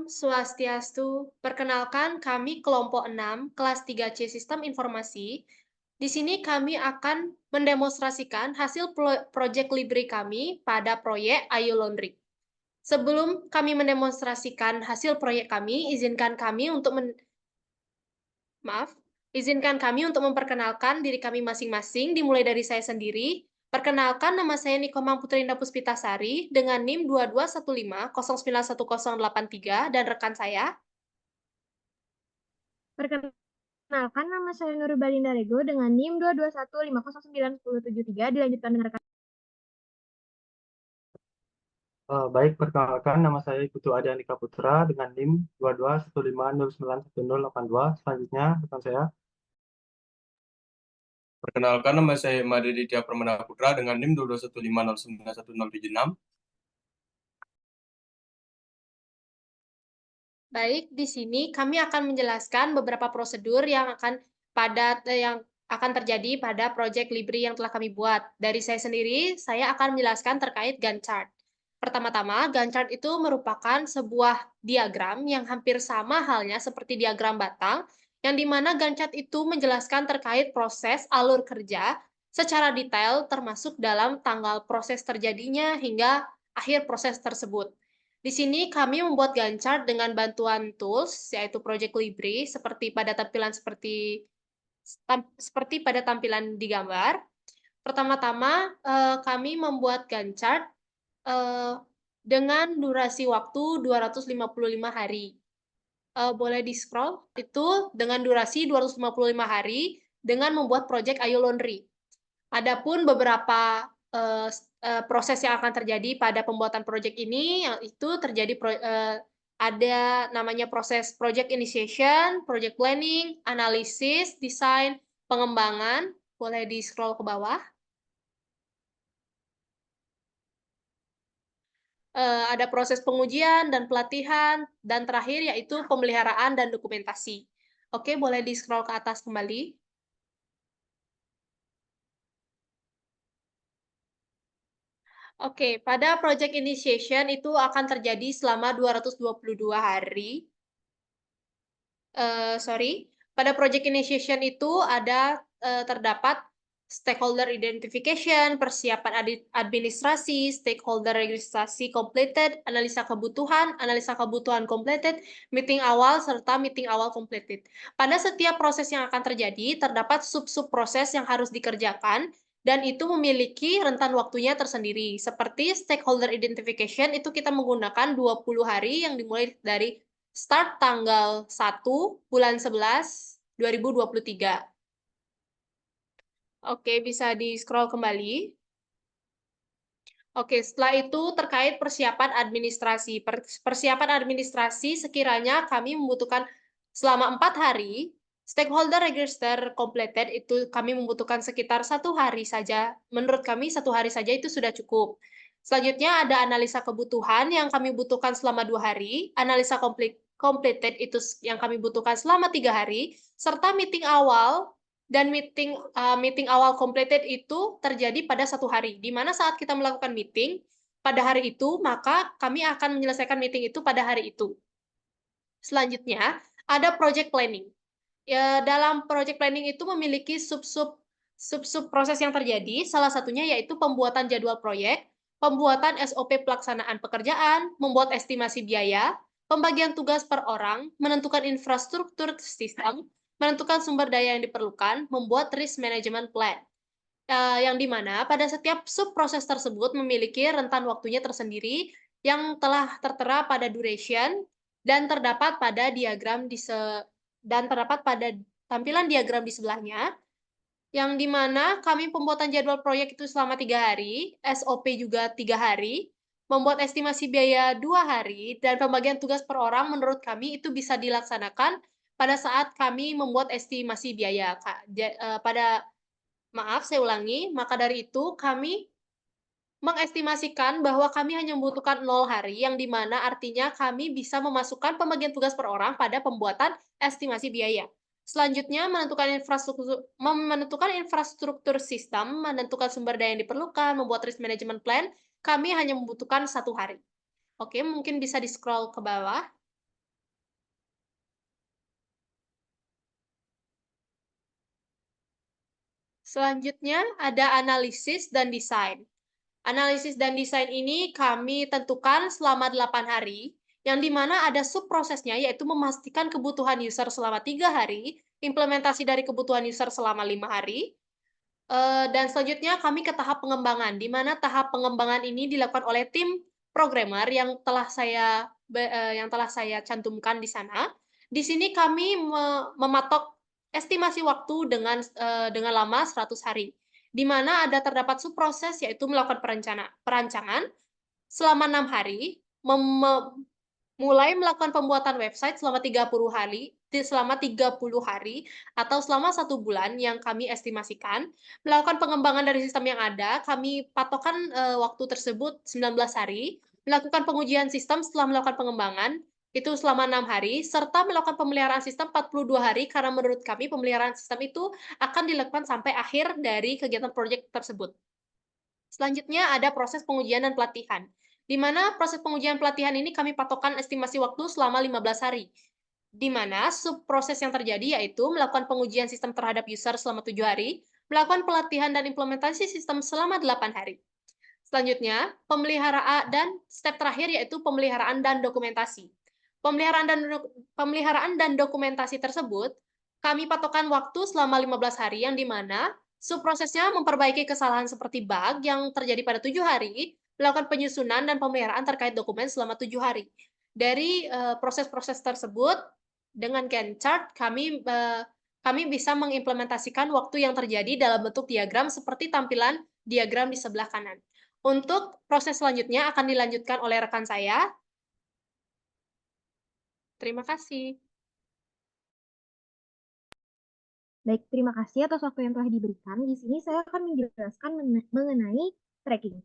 Swastiastu. Perkenalkan, kami kelompok 6, kelas 3C Sistem Informasi. Di sini kami akan mendemonstrasikan hasil proyek Libri kami pada proyek Ayo Laundry. Sebelum kami mendemonstrasikan hasil proyek kami, izinkan kami untuk memperkenalkan diri kami masing-masing, dimulai dari saya sendiri. Perkenalkan, nama saya Nikomang Putri Indah Puspitasari dengan NIM 2215091083 dan rekan saya. Perkenalkan, nama saya Nurul Balinda Rego dengan NIM 221509173. Dilanjutkan dengan rekan. Baik, perkenalkan nama saya Putu Adi Andika Putra dengan NIM 2215091082. Selanjutnya, rekan saya. Perkenalkan, nama saya Made Ditya Permana Putra dengan NIM 2215091076. Baik, di sini kami akan menjelaskan beberapa prosedur yang akan terjadi pada proyek Libri yang telah kami buat. Dari saya sendiri, saya akan menjelaskan terkait Gantt chart. Pertama-tama, Gantt chart itu merupakan sebuah diagram yang hampir sama halnya seperti diagram batang, yang dimana Gantt chart itu menjelaskan terkait proses alur kerja secara detail, termasuk dalam tanggal proses terjadinya hingga akhir proses tersebut. Di sini kami membuat Gantt chart dengan bantuan tools, yaitu Project Libri, seperti pada tampilan di gambar. Pertama-tama, kami membuat Gantt chart dengan durasi waktu 255 hari. Boleh di-scroll. Itu dengan durasi 255 hari dengan membuat project Ayo Laundry. Adapun beberapa proses yang akan terjadi pada pembuatan proyek ini, yang itu terjadi ada namanya proses project initiation, project planning, analisis, desain, pengembangan. Boleh di-scroll ke bawah. Ada proses pengujian dan pelatihan, dan terakhir yaitu pemeliharaan dan dokumentasi. Oke, boleh di-scroll ke atas kembali. Oke, pada project initiation itu akan terjadi selama 222 hari. Pada project initiation itu terdapat stakeholder identification, persiapan administrasi, stakeholder registrasi completed, analisa kebutuhan completed, meeting awal, serta meeting awal completed. Pada setiap proses yang akan terjadi, terdapat sub-sub proses yang harus dikerjakan, dan itu memiliki rentan waktunya tersendiri. Seperti stakeholder identification, itu kita menggunakan 20 hari yang dimulai dari start tanggal 1 bulan 11 2023. Oke, bisa di-scroll kembali. Oke, setelah itu terkait persiapan administrasi. Persiapan administrasi sekiranya kami membutuhkan selama 4 hari, stakeholder register completed itu kami membutuhkan sekitar 1 hari saja. Menurut kami 1 hari saja itu sudah cukup. Selanjutnya ada analisa kebutuhan yang kami butuhkan selama 2 hari, analisa completed itu yang kami butuhkan selama 3 hari, serta meeting awal dan meeting awal completed itu terjadi pada 1 hari. Di mana saat kita melakukan meeting pada hari itu, maka kami akan menyelesaikan meeting itu pada hari itu. Selanjutnya, ada project planning. Ya, dalam project planning itu memiliki sub-sub proses yang terjadi, salah satunya yaitu pembuatan jadwal proyek, pembuatan SOP pelaksanaan pekerjaan, membuat estimasi biaya, pembagian tugas per orang, menentukan infrastruktur sistem, menentukan sumber daya yang diperlukan, membuat risk management plan. Yang dimana pada setiap sub proses tersebut memiliki rentan waktunya tersendiri yang telah tertera pada duration dan terdapat pada tampilan diagram di sebelahnya, yang dimana kami pembuatan jadwal proyek itu selama 3 hari, SOP juga 3 hari, membuat estimasi biaya 2 hari, dan pembagian tugas per orang menurut kami itu bisa dilaksanakan pada saat kami membuat estimasi biaya. Saya ulangi, maka dari itu kami mengestimasikan bahwa kami hanya membutuhkan 0 hari, yang dimana artinya kami bisa memasukkan pembagian tugas per orang pada pembuatan estimasi biaya. Selanjutnya, menentukan infrastruktur sistem, menentukan sumber daya yang diperlukan, membuat risk management plan, kami hanya membutuhkan 1 hari. Oke, mungkin bisa di-scroll ke bawah. Selanjutnya ada analisis dan desain. Analisis dan desain ini kami tentukan selama 8 hari, yang di mana ada subprosesnya, yaitu memastikan kebutuhan user selama 3 hari, implementasi dari kebutuhan user selama 5 hari, dan selanjutnya kami ke tahap pengembangan, di mana tahap pengembangan ini dilakukan oleh tim programmer yang telah saya cantumkan di sana. Di sini kami mematok estimasi waktu dengan lama 100 hari, di mana terdapat subproses yaitu melakukan perancangan selama 6 hari, mulai melakukan pembuatan website selama 30 hari atau selama 1 bulan yang kami estimasikan, melakukan pengembangan dari sistem yang ada, kami patokan, waktu tersebut 19 hari, melakukan pengujian sistem setelah melakukan pengembangan, itu selama 6 hari, serta melakukan pemeliharaan sistem 42 hari, karena menurut kami pemeliharaan sistem itu akan dilakukan sampai akhir dari kegiatan proyek tersebut. Selanjutnya ada proses pengujian dan pelatihan, di mana proses pengujian pelatihan ini kami patokan estimasi waktu selama 15 hari, di mana subproses yang terjadi yaitu melakukan pengujian sistem terhadap user selama 7 hari, melakukan pelatihan dan implementasi sistem selama 8 hari. Selanjutnya, pemeliharaan dan step terakhir yaitu pemeliharaan dan dokumentasi. Pemeliharaan dan dokumentasi tersebut kami patokan waktu selama 15 hari yang di mana subprosesnya memperbaiki kesalahan seperti bug yang terjadi pada 7 hari, melakukan penyusunan dan pemeliharaan terkait dokumen selama 7 hari. Dari proses-proses tersebut, dengan Gantt chart kami bisa mengimplementasikan waktu yang terjadi dalam bentuk diagram seperti tampilan diagram di sebelah kanan. Untuk proses selanjutnya akan dilanjutkan oleh rekan saya. Terima kasih. Baik, terima kasih atas waktu yang telah diberikan. Di sini saya akan menjelaskan mengenai tracking.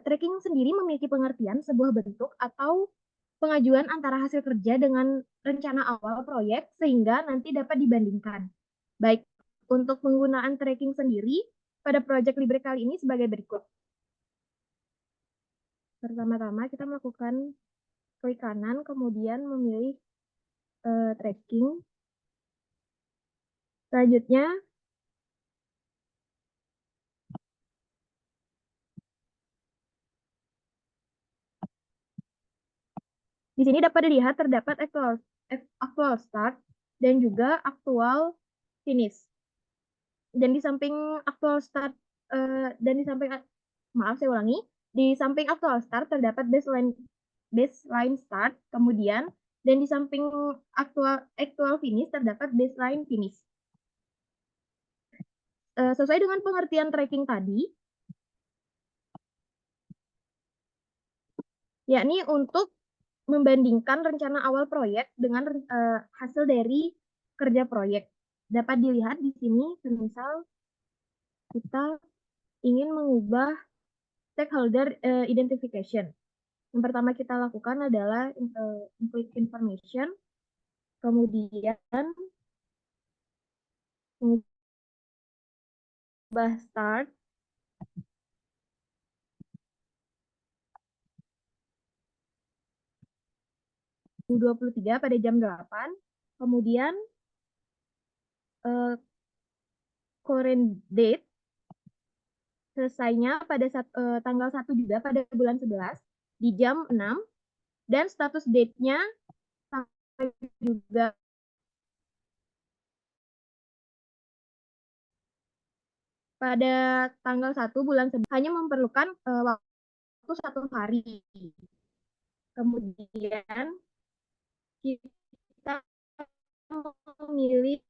Tracking sendiri memiliki pengertian sebuah bentuk atau pengajuan antara hasil kerja dengan rencana awal proyek sehingga nanti dapat dibandingkan. Baik, untuk penggunaan tracking sendiri pada proyek Libre kali ini sebagai berikut. Pertama-tama kita melakukan klik kanan, kemudian memilih tracking. Selanjutnya, di sini dapat dilihat terdapat actual start dan juga actual finish. Dan di samping actual start di samping actual start terdapat baseline start, kemudian dan di samping actual finish terdapat baseline finish. Sesuai dengan pengertian tracking tadi, yakni untuk membandingkan rencana awal proyek dengan hasil dari kerja proyek. Dapat dilihat di sini, misal kita ingin mengubah stakeholder identification. Yang pertama kita lakukan adalah include information, kemudian mengubah start, U23 pada jam 8, kemudian current date, selesainya pada tanggal 1 juga pada bulan 11 di jam 6, dan status date-nya juga pada tanggal 1 bulan 11, hanya memerlukan waktu 1 hari. Kemudian kita memilih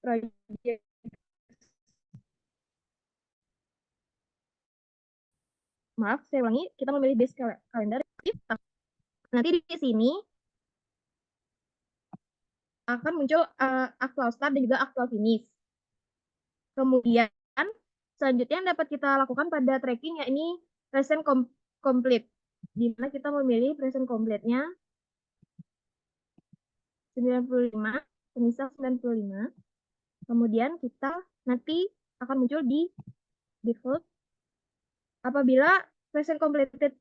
project. Maaf, saya ulangi, kita memilih base calendar. Nanti di sini akan muncul actual start dan juga actual finish. Kemudian selanjutnya yang dapat kita lakukan pada tracking yakni present complete, di mana kita memilih present complete-nya 95, semisal 95. Kemudian kita nanti akan muncul di default. Apabila present completed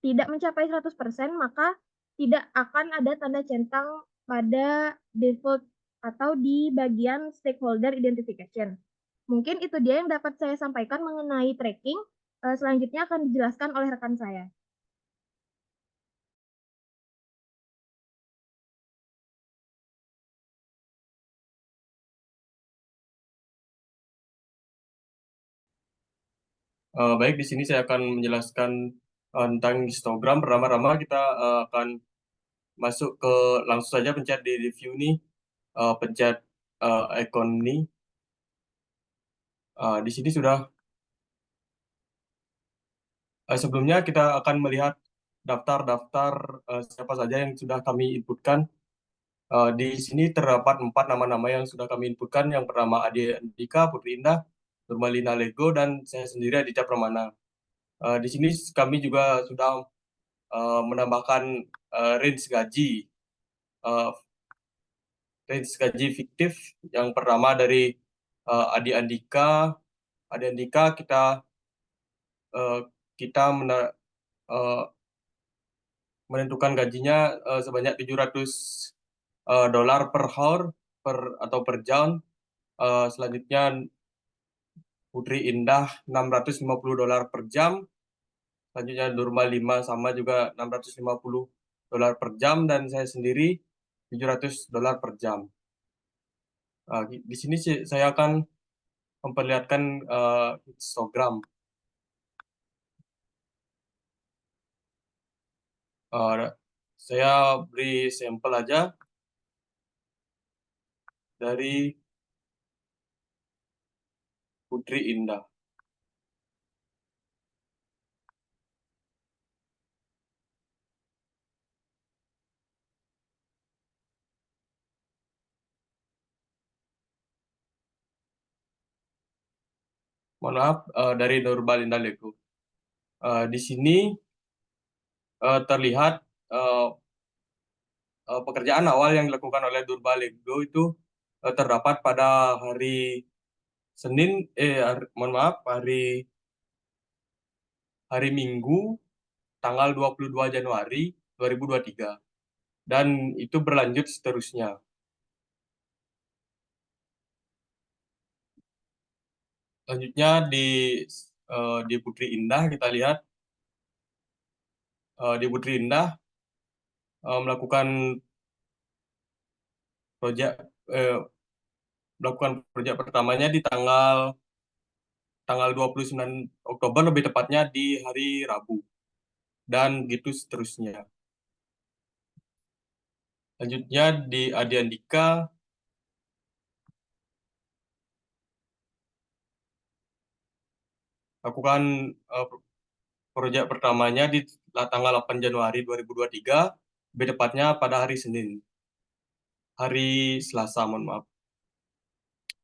tidak mencapai 100%, maka tidak akan ada tanda centang pada default atau di bagian stakeholder identification. Mungkin itu dia yang dapat saya sampaikan mengenai tracking. Selanjutnya akan dijelaskan oleh rekan saya. Baik, di sini saya akan menjelaskan tentang histogram. Pertama-tama kita akan masuk ke langsung saja pencet di review nih, pencet icon ini. Di sini sudah sebelumnya kita akan melihat daftar-daftar siapa saja yang sudah kami inputkan. Di sini terdapat 4 nama-nama yang sudah kami inputkan. Yang pertama Adi Andika, Putri Indah, Nurmalina Lego, dan saya sendiri Aditya Pramana. Di sini kami juga sudah menambahkan range gaji. Range gaji fiktif yang pertama dari Adi Andika. Adi Andika kita menentukan gajinya sebanyak $700 per hour atau per jam. Selanjutnya Putri Indah $650 per jam. Selanjutnya Nurma 5 sama juga $650 per jam, dan saya sendiri $700 per jam. Di sini saya akan memperlihatkan histogram. Saya beri sampel aja dari Putri Indah. Mohon maaf, dari Nurbalinda Lego. Di sini terlihat pekerjaan awal yang dilakukan oleh Durba Lego itu terdapat pada hari Senin, hari Minggu, tanggal 22 Januari 2023. Dan itu berlanjut seterusnya. Selanjutnya di Putri Indah kita lihat di Putri Indah melakukan proyek pertamanya di tanggal 29 Oktober, lebih tepatnya di hari Rabu, dan gitu seterusnya. Selanjutnya di Adi Andika lakukan proyek pertamanya di tanggal 8 Januari 2023, lebih tepatnya pada hari Senin. Hari Selasa, mohon maaf.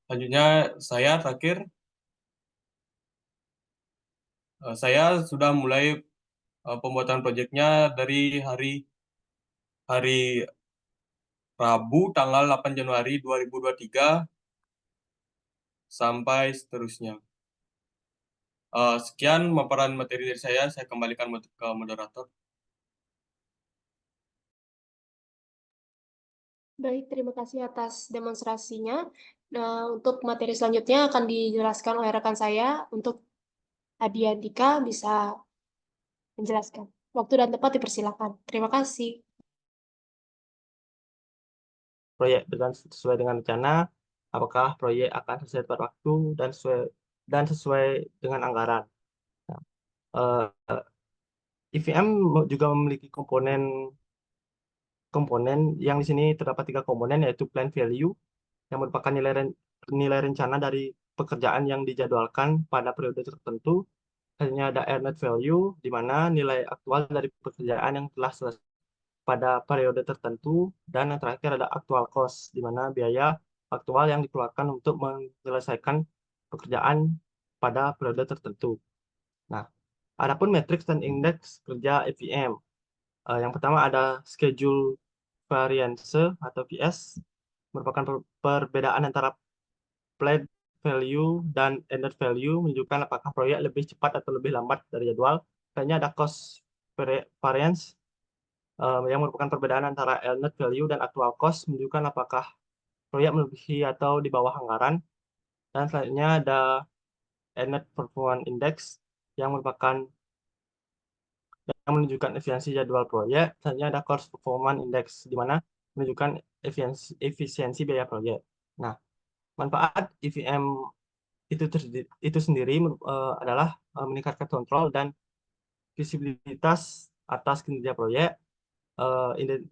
Selanjutnya saya terakhir, saya sudah mulai pembuatan proyeknya dari hari Rabu tanggal 8 Januari 2023 sampai seterusnya. Sekian paparan materi dari saya kembalikan ke moderator. Baik, terima kasih atas demonstrasinya. Nah, untuk materi selanjutnya akan dijelaskan oleh rekan saya. Untuk Adi Andika bisa menjelaskan. Waktu dan tempat dipersilakan. Terima kasih. Proyek sesuai dengan rencana, apakah proyek akan selesai tepat waktu dan sesuai dengan anggaran. Nah, EVM juga memiliki komponen yang di sini terdapat 3 komponen, yaitu plan value yang merupakan nilai rencana dari pekerjaan yang dijadwalkan pada periode tertentu. Hanya ada earned value, di mana nilai aktual dari pekerjaan yang telah selesai pada periode tertentu, dan yang terakhir ada actual cost, di mana biaya aktual yang dikeluarkan untuk menyelesaikan pekerjaan pada periode tertentu. Nah, adapun matriks dan indeks kerja EVM. Yang pertama ada schedule variance atau VS, merupakan perbedaan antara planned value dan ended value, menunjukkan apakah proyek lebih cepat atau lebih lambat dari jadwal. Selanjutnya ada cost variance, yang merupakan perbedaan antara earned value dan actual cost, menunjukkan apakah proyek melebihi atau di bawah anggaran. Dan selanjutnya ada Net Performance Index yang menunjukkan efisiensi jadwal proyek. Selanjutnya ada Cost Performance Index di mana menunjukkan efisiensi biaya proyek. Nah, manfaat EVM itu sendiri adalah meningkatkan kontrol dan visibilitas atas kinerja proyek,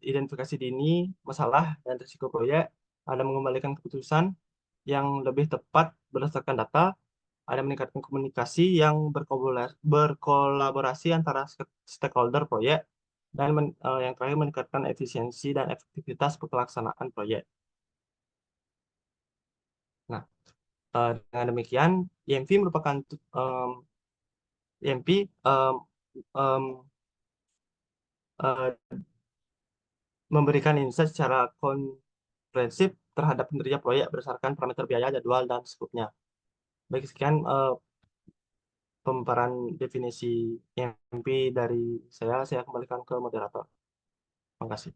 identifikasi dini masalah dan risiko proyek, ada mengembalikan keputusan yang lebih tepat berdasarkan data, ada meningkatkan komunikasi yang berkolaborasi antara stakeholder proyek, dan yang terakhir meningkatkan efisiensi dan efektivitas pelaksanaan proyek. Nah, dengan demikian, IMV merupakan IMP memberikan insight secara komprehensif terhadap kinerja proyek berdasarkan parameter biaya, jadwal, dan skopnya. Baik, sekian pemaparan definisi IMP dari saya. Saya kembalikan ke moderator. Terima kasih.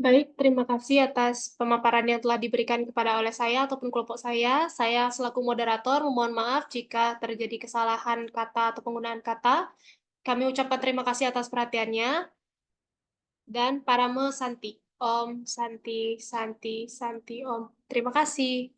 Baik, terima kasih atas pemaparan yang telah diberikan kepada oleh saya ataupun kelompok saya. Saya selaku moderator memohon maaf jika terjadi kesalahan kata atau penggunaan kata. Kami ucapkan terima kasih atas perhatiannya. Dan Parame Santi. Om, Santi, Santi, Santi, Om. Terima kasih.